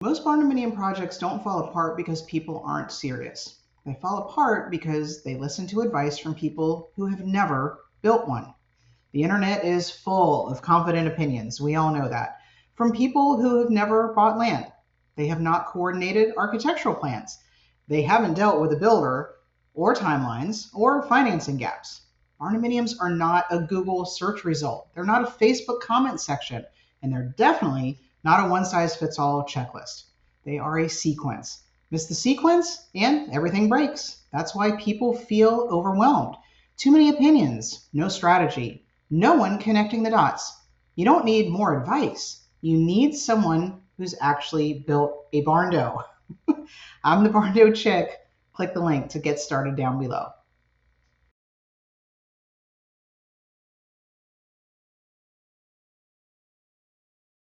Most Barndominium projects don't fall apart because people aren't serious. They fall apart because they listen to advice from people who have never built one. The internet is full of confident opinions. We all know that. From people who have never bought land. They have not coordinated architectural plans. They haven't dealt with a builder or timelines or financing gaps. Barndominiums are not a Google search result. They're not a Facebook comment section. And they're definitely not a one size fits all checklist. They are a sequence. Miss the sequence and everything breaks. That's why people feel overwhelmed. Too many opinions, no strategy, no one connecting the dots. You don't need more advice. You need someone who's actually built a Barndo. I'm the Barndo Chick. Click the link to get started down below.